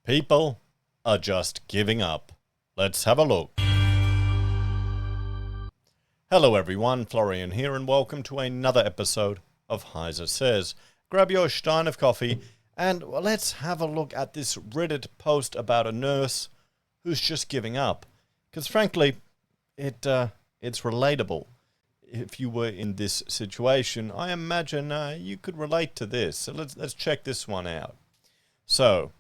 People are just giving up. Let's have a look. Hello everyone, Florian here, and welcome to another episode of HeiseSays. Grab your stein of coffee and let's have a look at this Reddit post about a nurse who's just giving up. Because frankly, it's relatable. If you were in this situation, I imagine you could relate to this. So let's check this one out. So,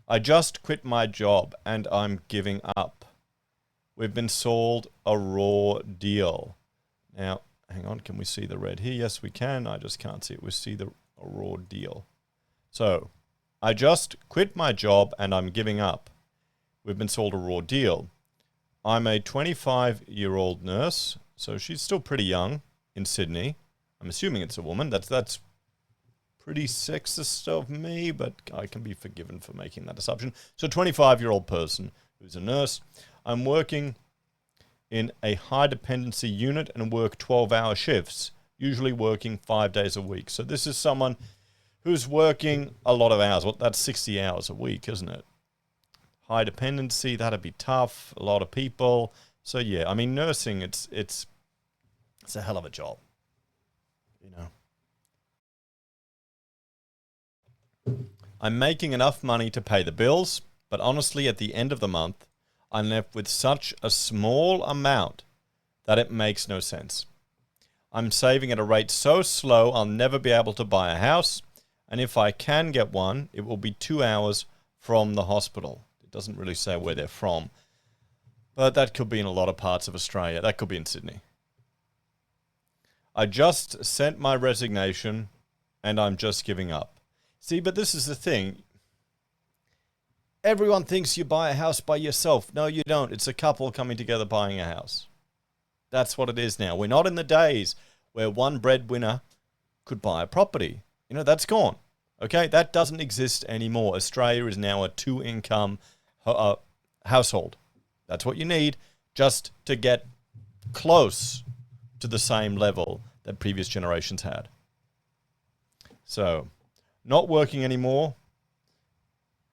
I just quit my job and I'm giving up. We've been sold a raw deal. Now, hang on, can we see the red here? Yes, we can. I just can't see it. We see a raw deal. So, I just quit my job and I'm giving up. We've been sold a raw deal. I'm a 25-year-old nurse, so she's still pretty young in Sydney. I'm assuming it's a woman. That's pretty sexist of me, but I can be forgiven for making that assumption. So 25-year-old person who's a nurse. I'm working in a high dependency unit and work 12-hour shifts, usually working 5 days a week. So this is someone who's working a lot of hours. Well, that's 60 hours a week, isn't it? High dependency, that'd be tough. A lot of people. So yeah, I mean, nursing, it's a hell of a job, you know. I'm making enough money to pay the bills, but honestly, at the end of the month, I'm left with such a small amount that it makes no sense. I'm saving at a rate so slow I'll never be able to buy a house, and if I can get one, it will be 2 hours from the hospital. It doesn't really say where they're from, but that could be in a lot of parts of Australia. That could be in Sydney. I just sent my resignation, and I'm just giving up. See, but this is the thing. Everyone thinks you buy a house by yourself. No, you don't. It's a couple coming together buying a house. That's what it is now. We're not in the days where one breadwinner could buy a property. You know, that's gone. Okay, that doesn't exist anymore. Australia is now a two-income household. That's what you need just to get close to the same level that previous generations had. So, not working anymore,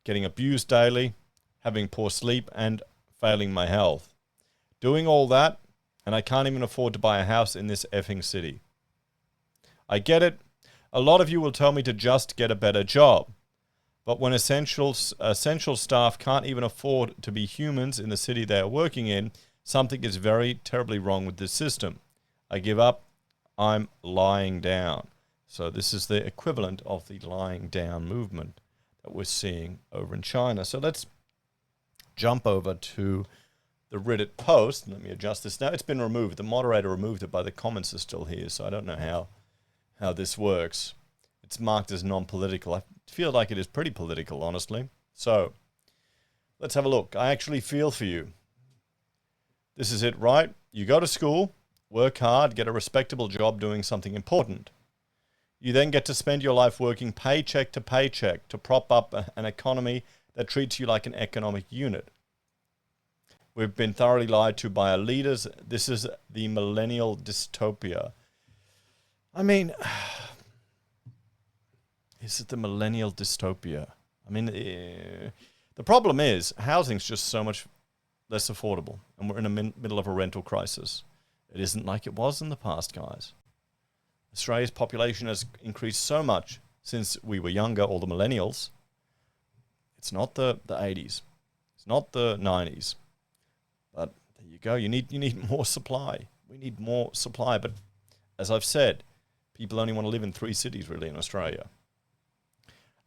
getting abused daily, having poor sleep, and failing my health. Doing all that, and I can't even afford to buy a house in this effing city. I get it. A lot of you will tell me to just get a better job. But when essential staff can't even afford to be humans in the city they are working in, something is very terribly wrong with this system. I give up. I'm lying down. So this is the equivalent of the lying down movement that we're seeing over in China. So let's jump over to the Reddit post. Let me adjust this now. It's been removed. The moderator removed it, but the comments are still here, so I don't know how this works. It's marked as non-political. I feel like it is pretty political, honestly. So let's have a look. I actually feel for you. This is it, right? You go to school, work hard, get a respectable job doing something important. You then get to spend your life working paycheck to paycheck to prop up an economy that treats you like an economic unit. We've been thoroughly lied to by our leaders. This is the millennial dystopia. I mean, is it the millennial dystopia? I mean, the problem is housing's just so much less affordable, and we're in the middle of a rental crisis. It isn't like it was in the past, guys. Australia's population has increased so much since we were younger, all the millennials. It's not the 80s. It's not the 90s. But there you go. You need more supply. We need more supply. But as I've said, people only want to live in 3 cities, really, in Australia.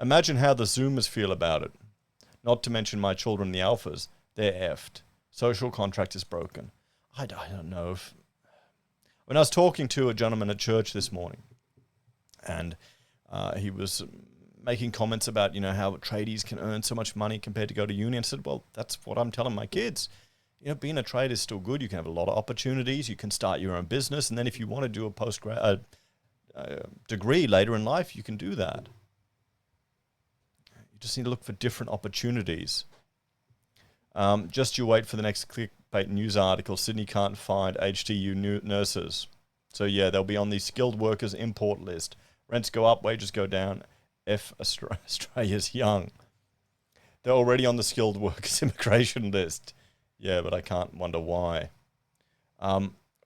Imagine how the Zoomers feel about it. Not to mention my children, the alphas. They're effed. Social contract is broken. I don't know if... When I was talking to a gentleman at church this morning, and he was making comments about, you know, how tradies can earn so much money compared to go to uni, I said, well, that's what I'm telling my kids. You know, being a trader is still good. You can have a lot of opportunities. You can start your own business, and then if you want to do a postgrad degree later in life, you can do that. You just need to look for different opportunities. Just you wait for the next clickbait news article. Sydney can't find HTU nurses. So yeah, they'll be on the skilled workers import list. Rents go up, wages go down. Australia's young. They're already on the skilled workers immigration list. Yeah, but I can't wonder why.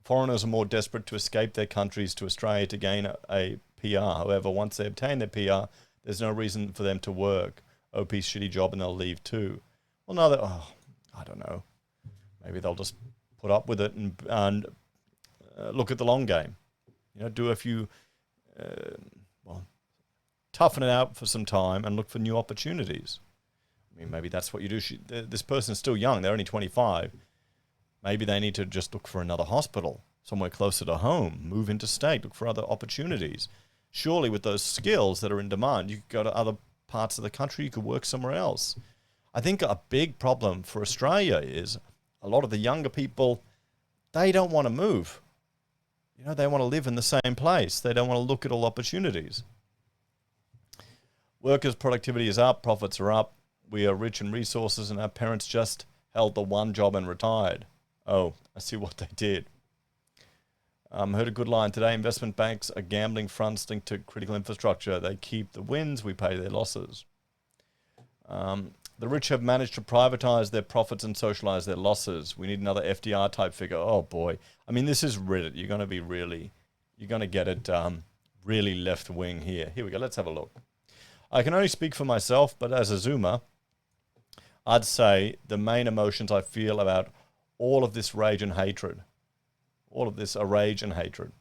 Foreigners are more desperate to escape their countries to Australia to gain a PR. However, once they obtain their PR, there's no reason for them to work. OP's shitty job and they'll leave too. Well, no, I don't know. Maybe they'll just put up with it and look at the long game. Do a few, toughen it out for some time and look for new opportunities. I mean, maybe that's what you do. This person's still young. They're only 25. Maybe they need to just look for another hospital, somewhere closer to home, move interstate, look for other opportunities. Surely with those skills that are in demand, you could go to other parts of the country, you could work somewhere else. I think a big problem for Australia is a lot of the younger people, they don't want to move. They want to live in the same place. They don't want to look at all opportunities. Workers' productivity is up, profits are up. We are rich in resources and our parents just held the one job and retired. Oh, I see what they did. Heard a good line today. Investment banks are gambling fronts linked to critical infrastructure. They keep the wins, we pay their losses. The rich have managed to privatize their profits and socialize their losses. We need another FDR type figure. Oh boy. I mean, this is Reddit. You're going to get it really left wing here. Here we go. Let's have a look. I can only speak for myself, but as a Zoomer, I'd say the main emotions I feel about all of this rage and hatred. All of this rage and hatred.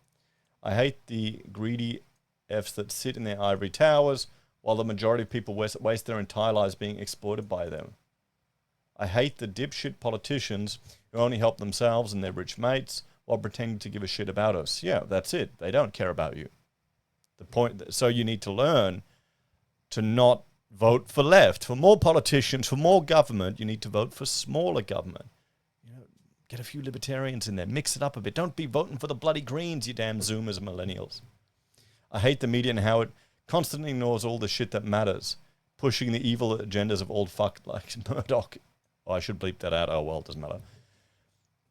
I hate the greedy Fs that sit in their ivory towers while the majority of people waste their entire lives being exploited by them. I hate the dipshit politicians who only help themselves and their rich mates while pretending to give a shit about us. Yeah, that's it. They don't care about you. So you need to learn to not vote for left. For more politicians, for more government, you need to vote for smaller government. Get a few libertarians in there. Mix it up a bit. Don't be voting for the bloody Greens, you damn Zoomers and millennials. I hate the media and how it constantly ignores all the shit that matters, pushing the evil agendas of old fuck like Murdoch. Oh, I should bleep that out. Oh, well, it doesn't matter.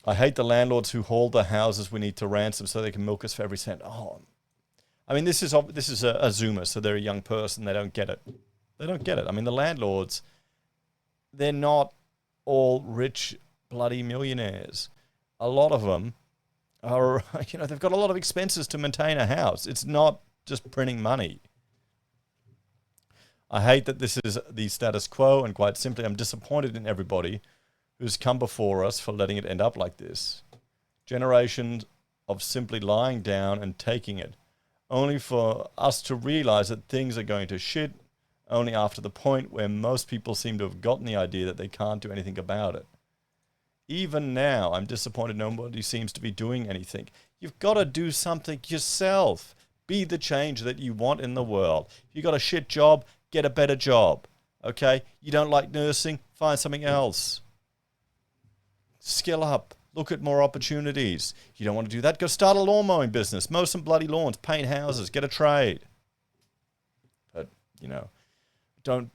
I hate the landlords who haul the houses we need to ransom so they can milk us for every cent. Oh, I mean, this is a Zoomer, so they're a young person. They don't get it. They don't get it. I mean, the landlords, they're not all rich bloody millionaires. A lot of them are, they've got a lot of expenses to maintain a house. It's not just printing money. I hate that this is the status quo, and quite simply, I'm disappointed in everybody who's come before us for letting it end up like this. Generations of simply lying down and taking it, only for us to realize that things are going to shit only after the point where most people seem to have gotten the idea that they can't do anything about it. Even now, I'm disappointed nobody seems to be doing anything. You've got to do something yourself. Be the change that you want in the world. If you got a shit job, get a better job. Okay? You don't like nursing? Find something else. Skill up. Look at more opportunities. You don't want to do that? Go start a lawn mowing business. Mow some bloody lawns. Paint houses. Get a trade. But, don't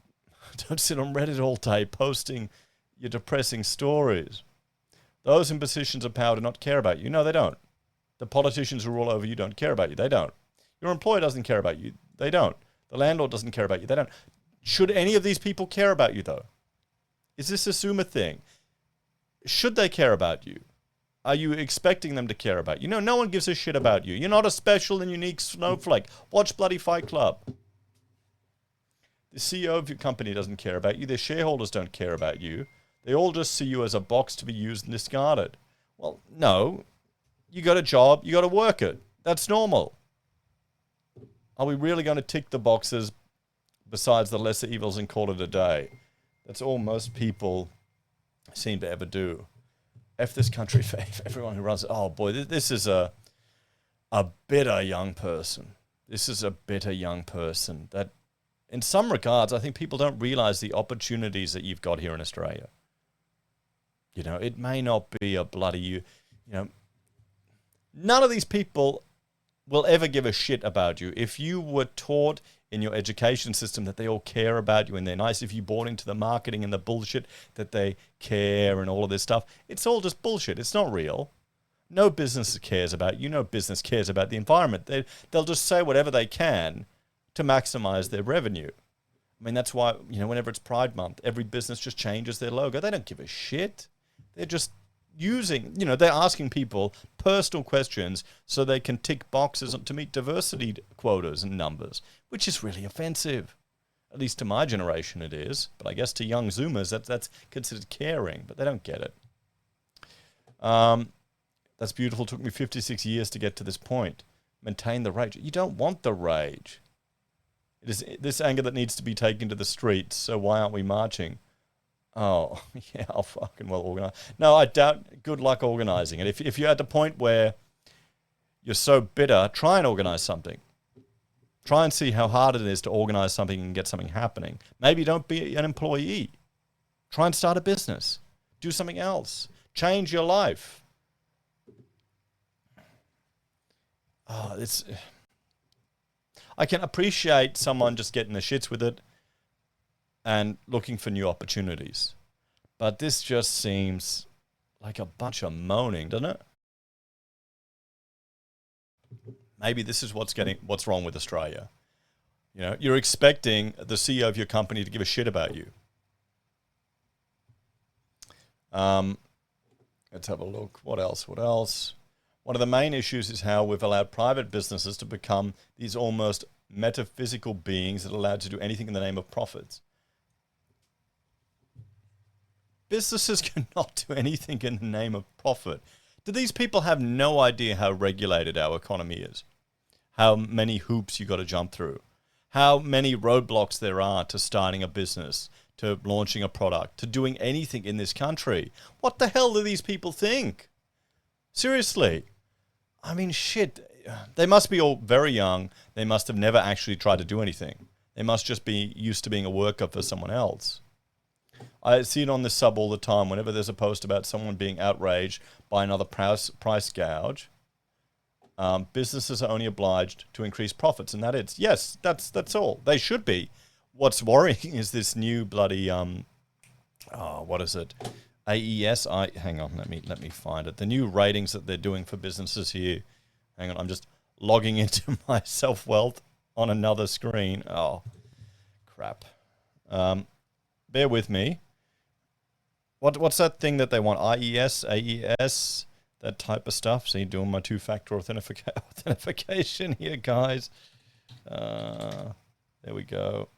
sit on Reddit all day posting your depressing stories. Those in positions of power do not care about you. No, they don't. The politicians who rule over you don't care about you. They don't. Your employer doesn't care about you. They don't. The landlord doesn't care about you. They don't. Should any of these people care about you, though? Is this a Zoomer thing? Should they care about you? Are you expecting them to care about you? No one gives a shit about you. You're not a special and unique snowflake. Watch bloody Fight Club. The CEO of your company doesn't care about you. Their shareholders don't care about you. They all just see you as a box to be used and discarded. Well, no. You got a job. You got to work it. That's normal. Are we really going to tick the boxes besides the lesser evils and call it a day? That's all most people seem to ever do. F this country for everyone who runs it. Oh boy, this is a bitter young person. This is a bitter young person that in some regards, I think people don't realize the opportunities that you've got here in Australia. It may not be a bloody, none of these people will ever give a shit about you. If you were taught in your education system that they all care about you and they're nice, if you bought into the marketing and the bullshit that they care and all of this stuff, it's all just bullshit. It's not real. No business cares about you. No business cares about the environment. They'll just say whatever they can to maximize their revenue. I mean, that's why, whenever it's Pride Month, every business just changes their logo. They don't give a shit. They're just using, they're asking people personal questions so they can tick boxes to meet diversity quotas and numbers, which is really offensive. At least to my generation it is. But I guess to young Zoomers, that's considered caring, but they don't get it. That's beautiful. It took me 56 years to get to this point. Maintain the rage. You don't want the rage. It is this anger that needs to be taken to the streets, so why aren't we marching? Oh, yeah, I'll fucking well organize. No, I doubt. Good luck organizing it. If you're at the point where you're so bitter, try and organize something. Try and see how hard it is to organize something and get something happening. Maybe don't be an employee. Try and start a business. Do something else. Change your life. Oh, I can appreciate someone just getting the shits with it and looking for new opportunities. But this just seems like a bunch of moaning, doesn't it? Maybe this is what's wrong with Australia. You're expecting the CEO of your company to give a shit about you. Let's have a look. What else? One of the main issues is how we've allowed private businesses to become these almost metaphysical beings that are allowed to do anything in the name of profits. Businesses cannot do anything in the name of profit. Do these people have no idea how regulated our economy is? How many hoops you got to jump through? How many roadblocks there are to starting a business, to launching a product, to doing anything in this country? What the hell do these people think? Seriously. I mean, shit. They must be all very young. They must have never actually tried to do anything. They must just be used to being a worker for someone else. I see it on this sub all the time. Whenever there's a post about someone being outraged by another price gouge, businesses are only obliged to increase profits, and that is, yes, that's all. They should be. What's worrying is this new bloody what is it? AES. Hang on, let me find it. The new ratings that they're doing for businesses here. Hang on, I'm just logging into my self-wealth on another screen. Oh, crap. Bear with me. What's that thing that they want? IES, AES, that type of stuff. See, doing my two-factor authentication here, guys. There we go.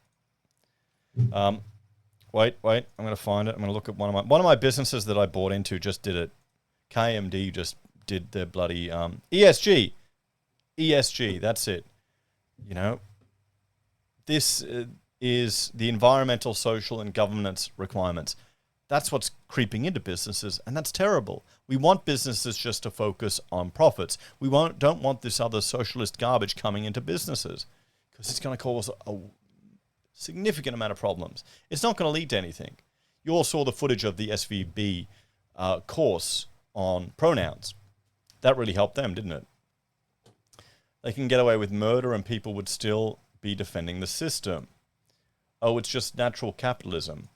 Wait. I'm going to find it. I'm going to look at one of my businesses that I bought into just did it. KMD just did their bloody ESG. That's it. This is the environmental, social, and governance requirements. That's what's creeping into businesses, and that's terrible. We want businesses just to focus on profits. We don't want this other socialist garbage coming into businesses because it's going to cause a significant amount of problems. It's not going to lead to anything. You all saw the footage of the SVB course on pronouns. That really helped them, didn't it? They can get away with murder and people would still be defending the system. Oh, it's just natural capitalism.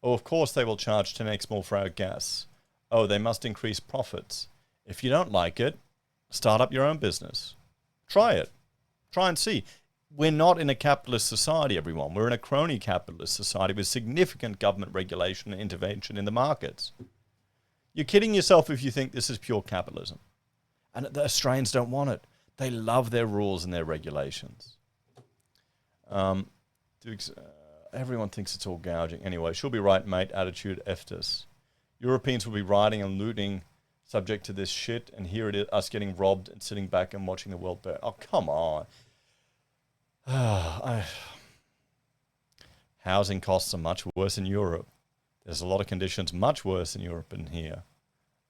Oh, of course they will charge 10x more for our gas. Oh, they must increase profits. If you don't like it, start up your own business. Try it. Try and see. We're not in a capitalist society, everyone. We're in a crony capitalist society with significant government regulation and intervention in the markets. You're kidding yourself if you think this is pure capitalism. And the Australians don't want it. They love their rules and their regulations. Everyone thinks it's all gouging. Anyway, she'll be right, mate. Attitude EFTIS. Europeans will be rioting and looting subject to this shit, and here it is, us getting robbed and sitting back and watching the world burn. Oh, come on. Housing costs are much worse in Europe. There's a lot of conditions much worse in Europe than here.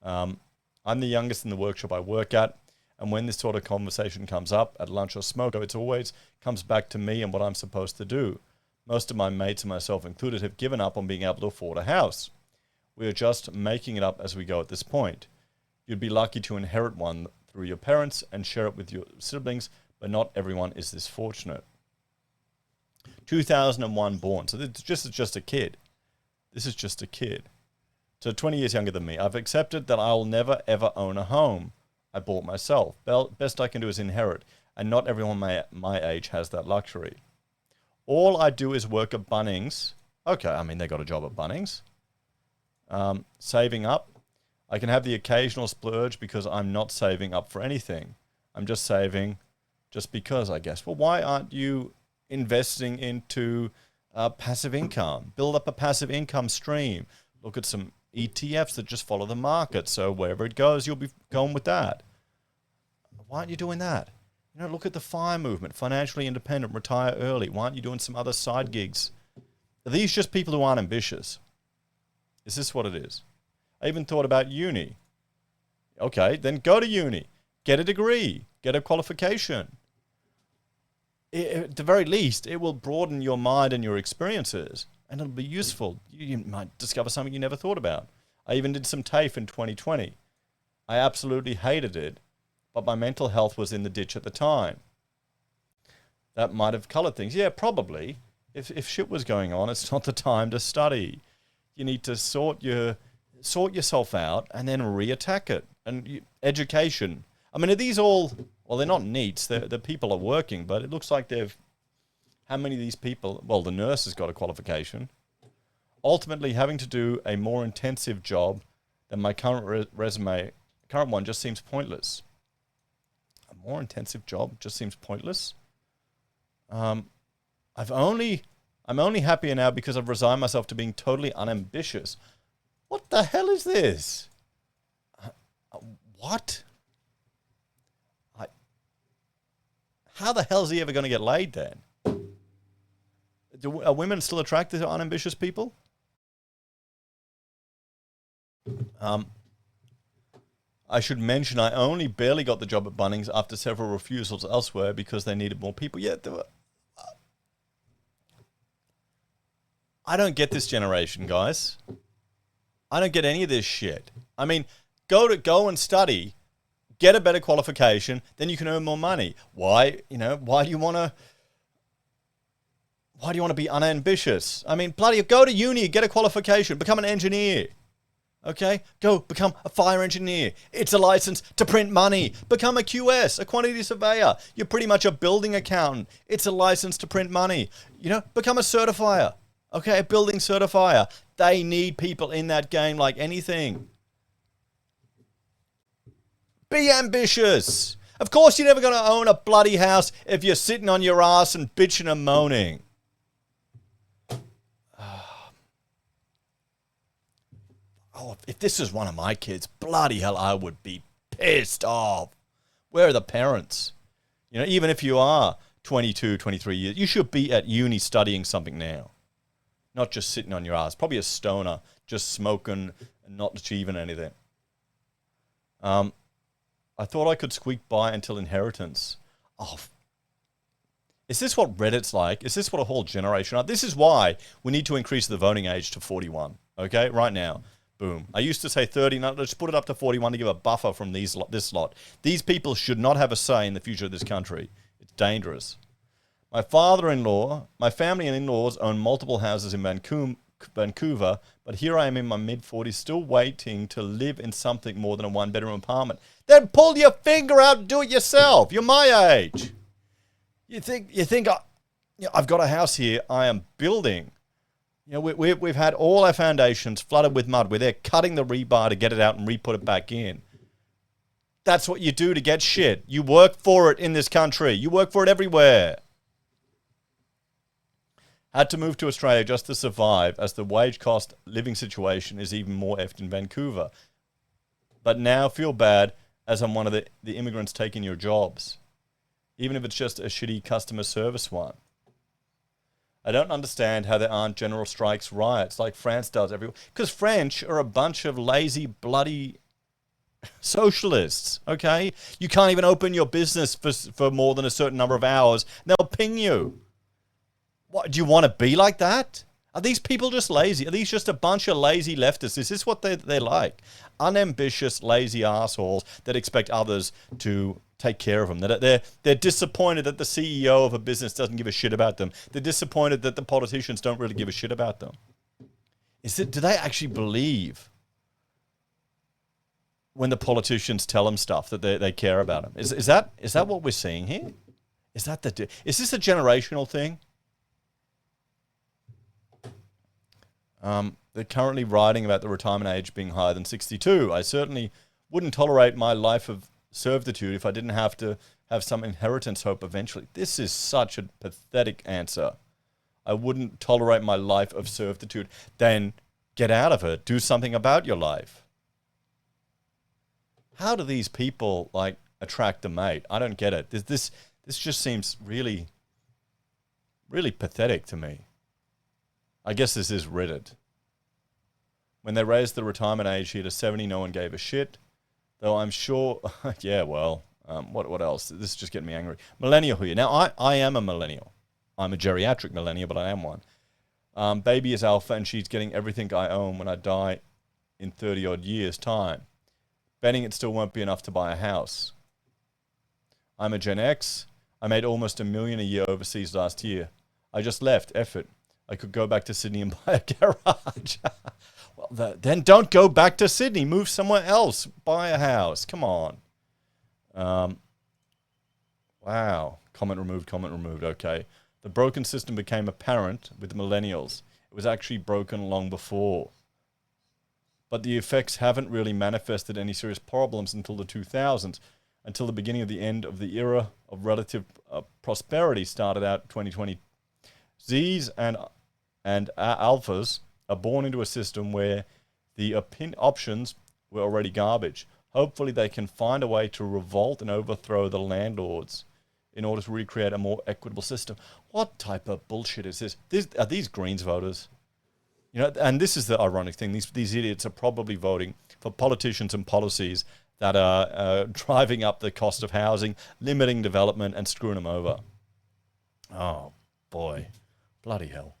I'm the youngest in the workshop I work at, and when this sort of conversation comes up at lunch or smoke, it always comes back to me and what I'm supposed to do. Most of my mates and myself included have given up on being able to afford a house. We are just making it up as we go at this point. You'd be lucky to inherit one through your parents and share it with your siblings, but not everyone is this fortunate. 2001 born, so this is just a kid. This is just a kid. So 20 years younger than me. I've accepted that I'll never ever own a home I bought myself. Best I can do is inherit, and not everyone my age has that luxury. All I do is work at Bunnings. Okay, I mean, they got a job at Bunnings. Saving up. I can have the occasional splurge because I'm not saving up for anything. I'm just saving just because, I guess. Well, why aren't you investing into passive income? Build up a passive income stream. Look at some ETFs that just follow the market. So wherever it goes, you'll be going with that. Why aren't you doing that? You know, look at the FIRE movement, financially independent, retire early. Why aren't you doing some other side gigs? Are these just people who aren't ambitious? Is this what it is? I even thought about uni. Okay, then go to uni. Get a degree. Get a qualification. At the very least, it will broaden your mind and your experiences, and it'll be useful. You might discover something you never thought about. I even did some TAFE in 2020. I absolutely hated it, but my mental health was in the ditch at the time. That might have colored things. Yeah, probably. If shit was going on, it's not the time to study. You need to sort yourself out and then re-attack it. And education. I mean, are these all... Well, they're not NEETs. The people are working, but it looks like they've... How many of these people... Well, the nurse has got a qualification. Ultimately, having to do a more intensive job than my current current one just seems pointless. A more intensive job just seems pointless. I'm only happier now because I've resigned myself to being totally unambitious. What the hell is this? What? How the hell is he ever going to get laid then? Are women still attracted to unambitious people? I should mention I only barely got the job at Bunnings after several refusals elsewhere because they needed more people. Yeah, I don't get this generation, guys. I don't get any of this shit. I mean, go and study, get a better qualification, then you can earn more money. Why do you want to be unambitious? I mean, bloody go to uni, get a qualification, become an engineer. Okay? Go become a fire engineer. It's a license to print money. Become a QS, a quantity surveyor. You're pretty much a building accountant. It's a license to print money. Become a certifier. Okay, a building certifier. They need people in that game like anything. Be ambitious. Of course you're never going to own a bloody house if you're sitting on your ass and bitching and moaning. Oh, if this was one of my kids, bloody hell, I would be pissed off. Where are the parents? Even if you are 22, 23 years, you should be at uni studying something now. Not just sitting on your ass. Probably a stoner, just smoking and not achieving anything. I thought I could squeak by until inheritance. Oh, is this what Reddit's like? Is this what a whole generation are? This is why we need to increase the voting age to 41. Okay, right now. Boom. I used to say 30. Now let's put it up to 41 to give a buffer from this lot. These people should not have a say in the future of this country. It's dangerous. My father-in-law, my family and in-laws own multiple houses in Vancouver, but here I am in my mid-40s still waiting to live in something more than a one-bedroom apartment. Then pull your finger out and do it yourself. You're my age. You think I've got a house here I am building. We've had all our foundations flooded with mud. We're there cutting the rebar to get it out and re-put it back in. That's what you do to get shit. You work for it in this country. You work for it everywhere. Had to move to Australia just to survive as the wage cost living situation is even more effed in Vancouver. But now feel bad as I'm one of the immigrants taking your jobs. Even if it's just a shitty customer service one. I don't understand how there aren't general strikes, riots like France does everywhere. Because French are a bunch of lazy, bloody socialists, okay? You can't even open your business for more than a certain number of hours. They'll ping you. What, do you want to be like that? Are these people just lazy? Are these just a bunch of lazy leftists? Is this what they're like? Unambitious, lazy assholes that expect others to take care of them. They're disappointed that the CEO of a business doesn't give a shit about them. They're disappointed that the politicians don't really give a shit about them. Do they actually believe when the politicians tell them stuff that they care about them? Is that what we're seeing here? Is this a generational thing? They're currently writing about the retirement age being higher than 62. I certainly wouldn't tolerate my life of servitude if I didn't have to have some inheritance hope eventually. This is such a pathetic answer. I wouldn't tolerate my life of servitude. Then get out of it. Do something about your life. How do these people, like, attract a mate? I don't get it. This just seems really, really pathetic to me. I guess this is Reddit. When they raised the retirement age here to 70, no one gave a shit. Though I'm sure, yeah, well, what else? This is just getting me angry. Millennial here. Now, I am a millennial. I'm a geriatric millennial, but I am one. Baby is alpha, and she's getting everything I own when I die in 30-odd years' time. Betting it still won't be enough to buy a house. I'm a Gen X. I made almost $1 million a year overseas last year. I just left. Effort. I could go back to Sydney and buy a garage. Well, then don't go back to Sydney. Move somewhere else. Buy a house. Come on. Wow. Comment removed. Okay. The broken system became apparent with millennials. It was actually broken long before. But the effects haven't really manifested any serious problems until the 2000s, until the beginning of the end of the era of relative prosperity started out 2020. Zs and alphas are born into a system where the options were already garbage. Hopefully they can find a way to revolt and overthrow the landlords in order to recreate a more equitable system. What type of bullshit is this? Are these Greens voters? You know, and this is the ironic thing. These idiots are probably voting for politicians and policies that are driving up the cost of housing, limiting development, and screwing them over. Oh, boy. Bloody hell.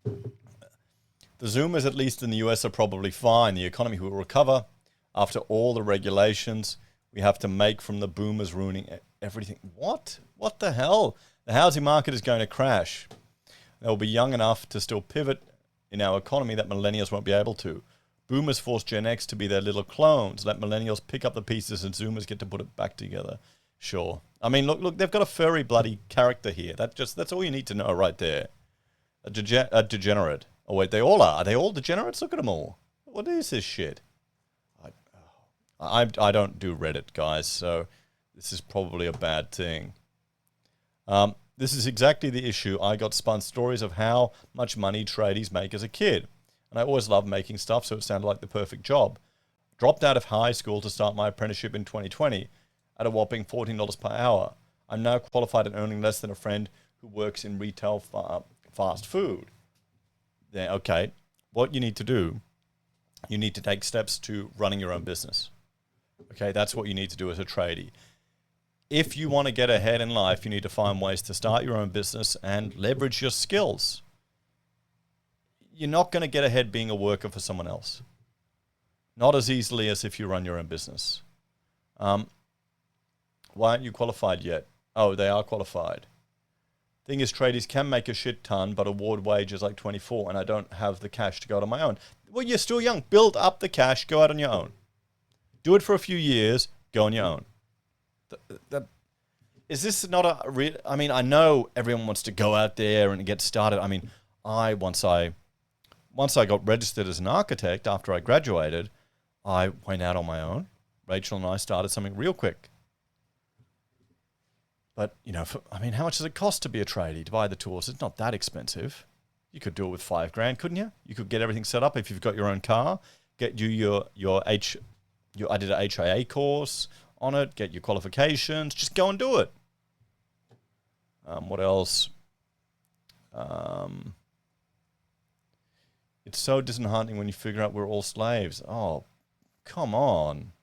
The Zoomers, at least in the US, are probably fine. The economy will recover after all the regulations we have to make from the boomers ruining everything. What? What the hell? The housing market is going to crash. They'll be young enough to still pivot in our economy that millennials won't be able to. Boomers force Gen X to be their little clones. Let millennials pick up the pieces and Zoomers get to put it back together. Sure. I mean, look, they've got a furry bloody character here. That's all you need to know right there. A degenerate. Oh, wait, they all are. Are they all degenerates? Look at them all. What is this shit? I don't do Reddit, guys, so this is probably a bad thing. This is exactly the issue. I got spun stories of how much money tradies make as a kid. And I always loved making stuff, so it sounded like the perfect job. Dropped out of high school to start my apprenticeship in 2020 at a whopping $14 per hour. I'm now qualified and earning less than a friend who works in retail fast food. Then, okay, what you need to do, you need to take steps to running your own business. Okay, that's what you need to do as a tradie. If you want to get ahead in life, you need to find ways to start your own business and leverage your skills. You're not going to get ahead being a worker for someone else. Not as easily as if you run your own business. Why aren't you qualified yet? Oh, they are qualified. Thing is, tradies can make a shit ton, but award wages like 24, and I don't have the cash to go out on my own. Well, you're still young. Build up the cash, go out on your own. Do it for a few years, go on your own. Is this not a real... I mean, I know everyone wants to go out there and get started. I mean, once I got registered as an architect after I graduated, I went out on my own. Rachel and I started something real quick. But, you know, how much does it cost to be a tradie, to buy the tools? It's not that expensive. You could do it with $5,000, couldn't you? You could get everything set up if you've got your own car. Get you I did an HIA course on it. Get your qualifications. Just go and do it. What else? It's so disheartening when you figure out we're all slaves. Oh, come on.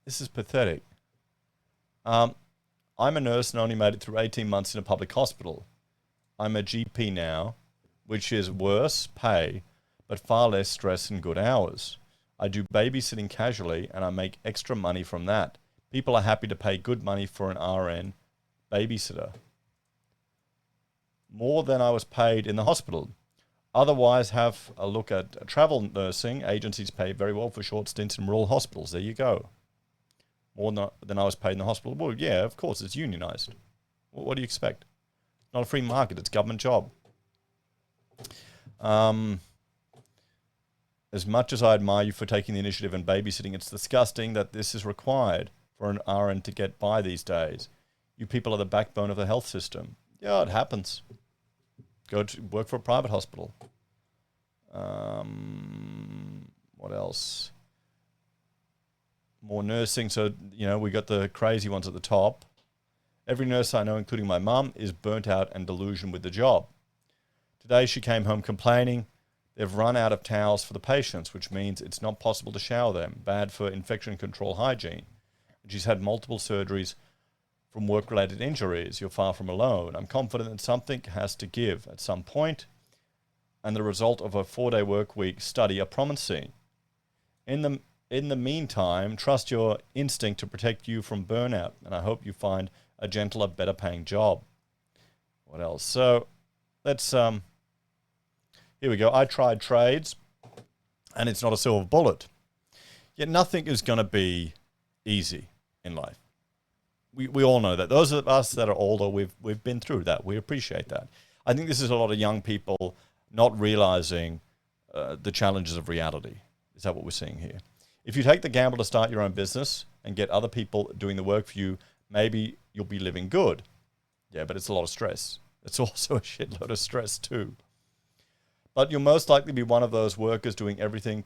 This is pathetic. I'm a nurse and only made it through 18 months in a public hospital. I'm a GP now, which is worse pay, but far less stress and good hours. I do babysitting casually and I make extra money from that. People are happy to pay good money for an RN babysitter. More than I was paid in the hospital. Otherwise, have a look at travel nursing. Agencies pay very well for short stints in rural hospitals. There you go. More than I was paid in the hospital. Well, yeah, of course, it's unionized. What do you expect? Not a free market. It's a government job. As much as I admire you for taking the initiative and babysitting, it's disgusting that this is required for an RN to get by these days. You people are the backbone of the health system. Yeah, it happens. Go to work for a private hospital. What else? More nursing. So, we got the crazy ones at the top. Every nurse I know, including my mum, is burnt out and delusional with the job. Today she came home complaining they've run out of towels for the patients, which means it's not possible to shower them. Bad for infection control hygiene. She's had multiple surgeries from work-related injuries. You're far from alone. I'm confident that something has to give at some point, and the result of a 4-day work week study are promising. In the meantime, trust your instinct to protect you from burnout, and I hope you find a gentler, better-paying job. What else? So, let's... Here we go. I tried trades, and it's not a silver bullet. Yet nothing is going to be easy in life. We all know that. Those of us that are older, we've been through that. We appreciate that. I think this is a lot of young people not realizing the challenges of reality. Is that what we're seeing here? If you take the gamble to start your own business and get other people doing the work for you, maybe you'll be living good. Yeah, but it's a lot of stress. It's also a shitload of stress too. But you'll most likely be one of those workers doing everything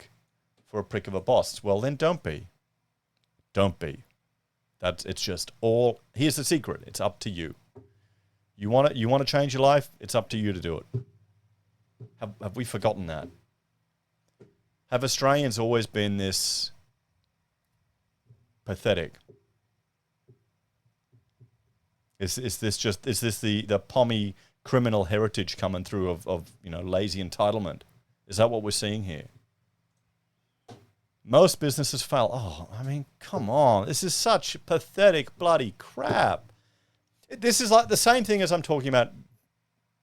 for a prick of a boss. Well, then don't be. Don't be. It's just all... Here's the secret. It's up to you. You want to change your life? It's up to you to do it. Have we forgotten that? Have Australians always been this pathetic? Is this the pommy criminal heritage coming through of lazy entitlement? Is that what we're seeing here? Most businesses fail. Oh, I mean, come on. This is such pathetic bloody crap. This is like the same thing as I'm talking about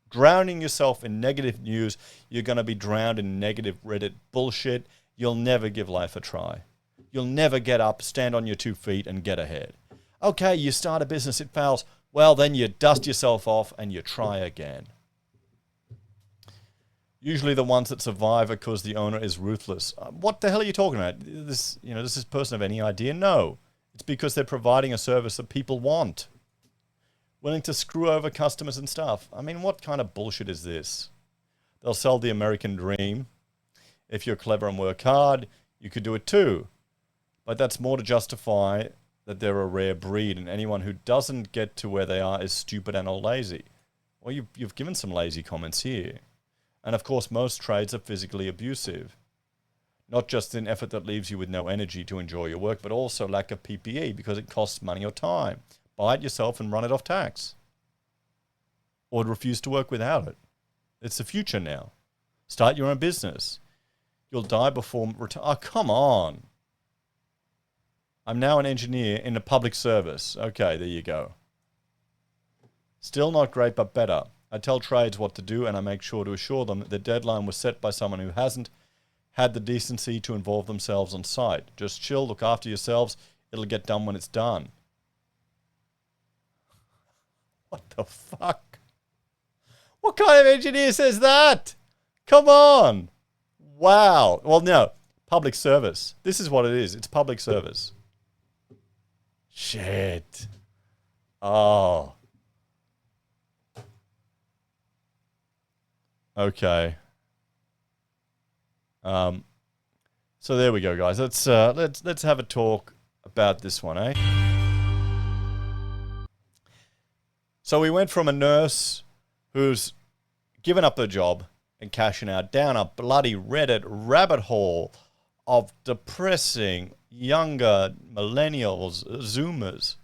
drowning yourself in negative news. You're going to be drowned in negative Reddit bullshit. You'll never give life a try. You'll never get up, stand on your 2 feet, and get ahead. Okay, you start a business, it fails. Well, then you dust yourself off and you try again. Usually the ones that survive are because the owner is ruthless. What the hell are you talking about? Does this person have any idea? No. It's because they're providing a service that people want. Willing to screw over customers and stuff. I mean, what kind of bullshit is this? They'll sell the American dream. If you're clever and work hard, you could do it too. But that's more to justify that they're a rare breed, and anyone who doesn't get to where they are is stupid and or lazy. Well, you've given some lazy comments here. And of course, most trades are physically abusive. Not just an effort that leaves you with no energy to enjoy your work, but also lack of PPE because it costs money or time. Buy it yourself and run it off tax. Or refuse to work without it. It's the future now. Start your own business. You'll die before retire. Oh, come on. I'm now an engineer in the public service. Okay, there you go. Still not great, but better. I tell trades what to do, and I make sure to assure them that the deadline was set by someone who hasn't had the decency to involve themselves on site. Just chill, look after yourselves. It'll get done when it's done. What the fuck? What kind of engineer says that? Come on. Wow. Well, no. Public service. This is what it is. It's public service. Shit. Oh. Okay. So there we go, guys. Let's have a talk about this one, eh? So we went from a nurse who's given up her job and cashing out down a bloody Reddit rabbit hole of depressing younger millennials, Zoomers.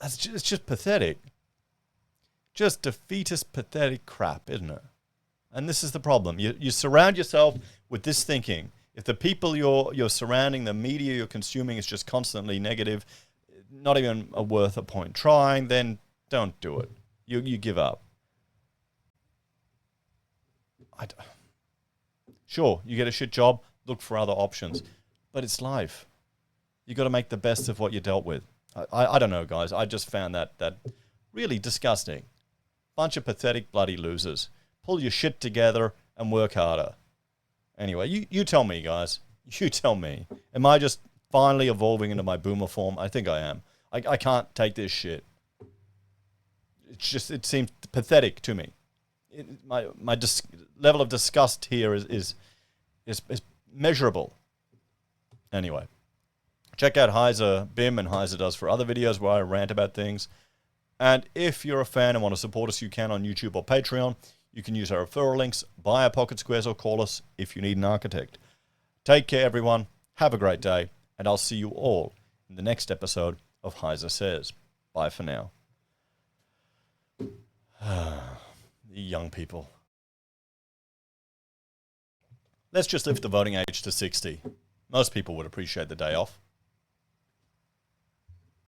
It's just pathetic. Just defeatist, pathetic crap, isn't it? And this is the problem. You surround yourself with this thinking. If the people you're surrounding, the media you're consuming is just constantly negative, not even worth a point trying, then don't do it. You give up. Sure, you get a shit job, look for other options. But it's life. You got to make the best of what you're dealt with. I don't know, guys. I just found that really disgusting. Bunch of pathetic bloody losers. pull your shit together and work harder. Anyway, you tell me, guys. You tell me. Am I just finally evolving into my boomer form? I think I am. I can't take this shit. It seems pathetic to me. My level of disgust here is measurable. Anyway, check out Heise BIM and Heise Does for other videos where I rant about things. And if you're a fan and want to support us, you can on YouTube or Patreon. You can use our referral links, buy our pocket squares, or call us if you need an architect. Take care, everyone. Have a great day. And I'll see you all in the next episode of HeiseSays. Bye for now. Young people. Let's just lift the voting age to 60. Most people would appreciate the day off.